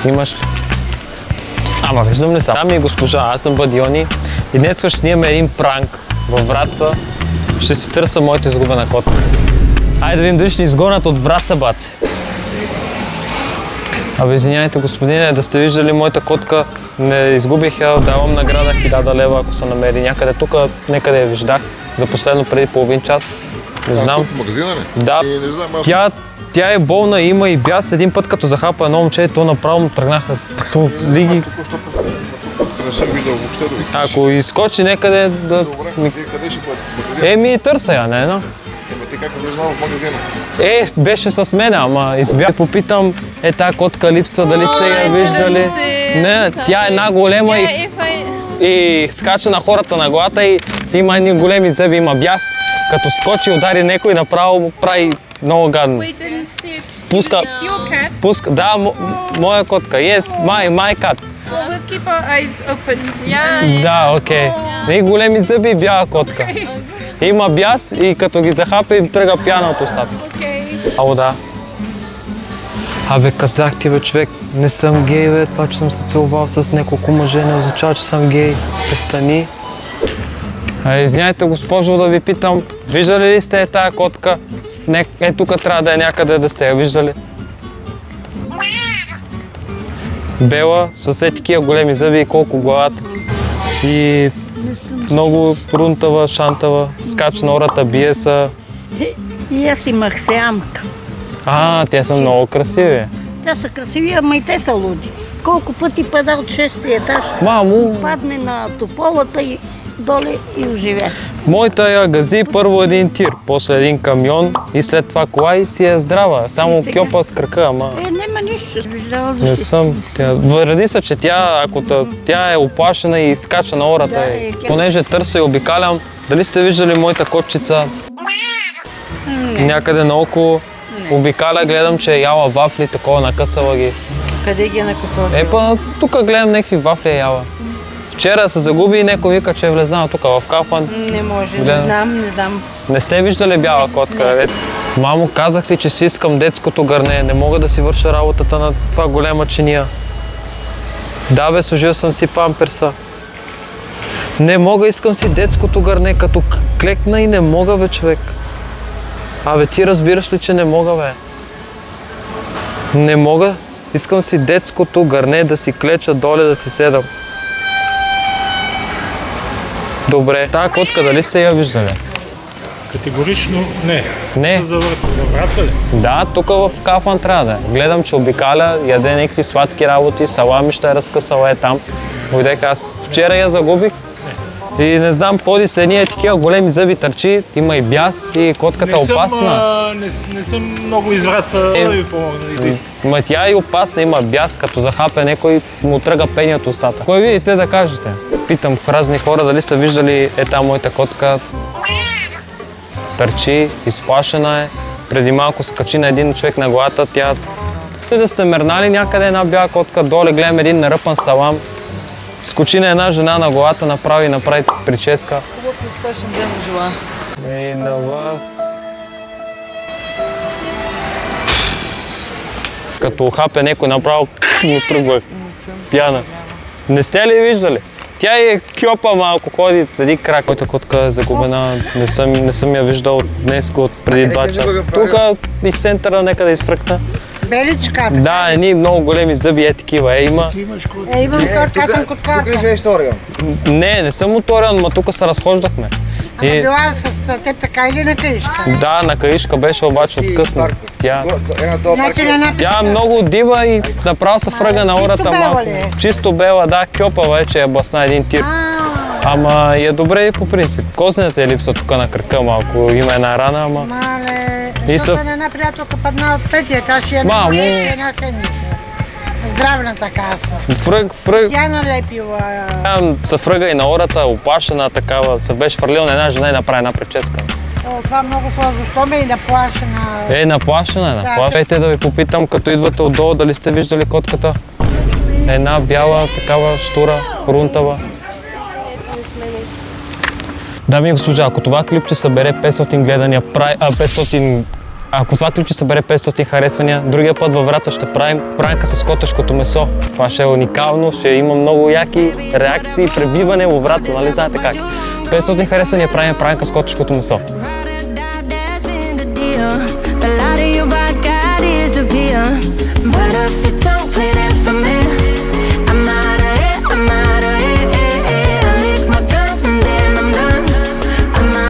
Имаш ли? Ама виждам ли са? Дами и госпожа, аз съм Бадиони и днес ще снимем един пранк във Враца. Ще си търся моята изгубена котка. Айде да видим дали ще ни изгонят от Враца, баци. Абе, извиняйте, господине, да сте виждали моята котка. Не изгубих я, давам награда 1000 лева, ако се намери някъде. Тук некъде я виждах за последно преди половин час. Не знам. В магазина ли? Да. Не знам, аз... Тя е болна, има и бяс. Един път като захапа едно момче, то направо му тръгнаха лиги. Не съм виждал въобще дори. Ако изскочи некъде да... Добре, къде ще бъде? Търся я, не, но. Ти как не знам в магазина? Беше с мен, ама избях. Попитам, тая котка липсва, дали сте я виждали? Не, тя е една голема и скача на хората на главата и има едни големи зъби, има бяс. Като скочи, удари някой, направо му прави много гадно. Пуска, да, моя котка. Yes, my cat. Let's keep our eyes open. Да, окей. И големи зъби и бяла котка. Има бяс и като ги захапе им тръга пяна от устата. Ало, да. Абе, казах ти, бе, човек, не съм гей, бе. Това, че съм се целувал с няколко мъже, не означава, че съм гей. Престани. Извиняйте, госпожо, да ви питам, виждали ли сте тая котка? Тук трябва да е някъде да сте я виждали. Бела, с такива големи зъби и колко главата ти. И много рунтава, шантава, скача на ората, бие се. И аз имах сямка. Те са много красиви. Те са красиви, ама и те са луди. Колко пъти пада от 6-ти етаж, падне на тополата и доле и оживя. Моята я гази първо един тир, после един камион и след това кола и си е здрава. Само кьопа с кръка, ама... Нема нищо. Не съм. Ради се, че тя е оплашена и скача на ората. Понеже търся и обикалям, дали сте виждали моята котчица? Някъде наоколо обикаля, гледам, че е яла вафли, такова, накъсала ги. Къде ги е накъсала? Тук гледам някакви вафли яла. Вчера се загуби и някой вика, че е влезнала тук в Кафан. Не може, не знам. Не сте виждали бяла котка? Мамо, казах ли, че си искам детското гърне. Не мога да си върша работата на това голема чиния. Да, бе, служил съм си памперса. Не мога, искам си детското гърне, като клекна и не мога, бе, човек. Абе, ти разбираш ли, че не мога, бе? Не мога, искам си детското гърне, да си клеча доле, да си седам. Добре. Тая котка дали сте я виждали? Категорично не. Не. За Враца ли? Да, тук в Кафан трябва да е. Гледам, че обикаля, яде някакви сладки работи, салами ще е разкъсала там. Дойдех, аз вчера я загубих и не знам, ходи с едни такива големи зъби, търчи, има и бяс и котката е опасна. Не съм много из Враца, да ви помогна и да искам. Тя е опасна, има бяс, като захапе някой му тръга пени от устата. Кой видите да кажете? Питам разни хора дали са виждали тази моята котка. Търчи, изплашена е. Преди малко се качи на един човек на главата. Тя... Да сте мернали някъде една бяла котка, доле гледам един наръпан салам. Скочи на една жена на главата, направи прическа. Хубав успешен ден желая. И на вас. Като хапе някой направо, му тръгва пяна. Не сте ли виждали? Тя е кьопа малко, ходи с един крак. Моята котка е загубена, не съм я виждал днес, от преди 2 часа. Тук из центъра некъде изфръкна. Беличката? Да, едни много големи зъби, такива. Има. Имам котка, аз съм коткарка. Тук ли живееш Торион? Не съм от Торион, но тук се разхождахме. Ама била с теб така или на каишка? Да, на каишка беше обаче откъсна. Тя е много дива и направо се фръга на ората малко. Чисто бела, да, кьопа вече е басна един тир. Ама е добре и по принцип. Козната е липса тук на кръка малко, има една рана, ама... Мале, на една приятелка падна от 5-ти етаж и една седмица. Здравната каса. Тя налепила... Тя се фръга и на ората, оплашена такава, се беше фърлила на една жена и направи една прическа. Това много сложно, защо ме и наплашена? Наплашена. Дайте да ви попитам, като идвате отдолу, дали сте виждали котката? Една бяла, такава штура, рунтава. Дами и госпожа, ако това клипче събере 500 гледания, 500 Ако това клипче събере 500 харесвания, другия път във Враца ще правим пранка с котешкото месо. Това ще е уникално, ще има много яки реакции, пребиване във Враца, нали знаете как? 500 харесвания правим пранка с котешкото месо.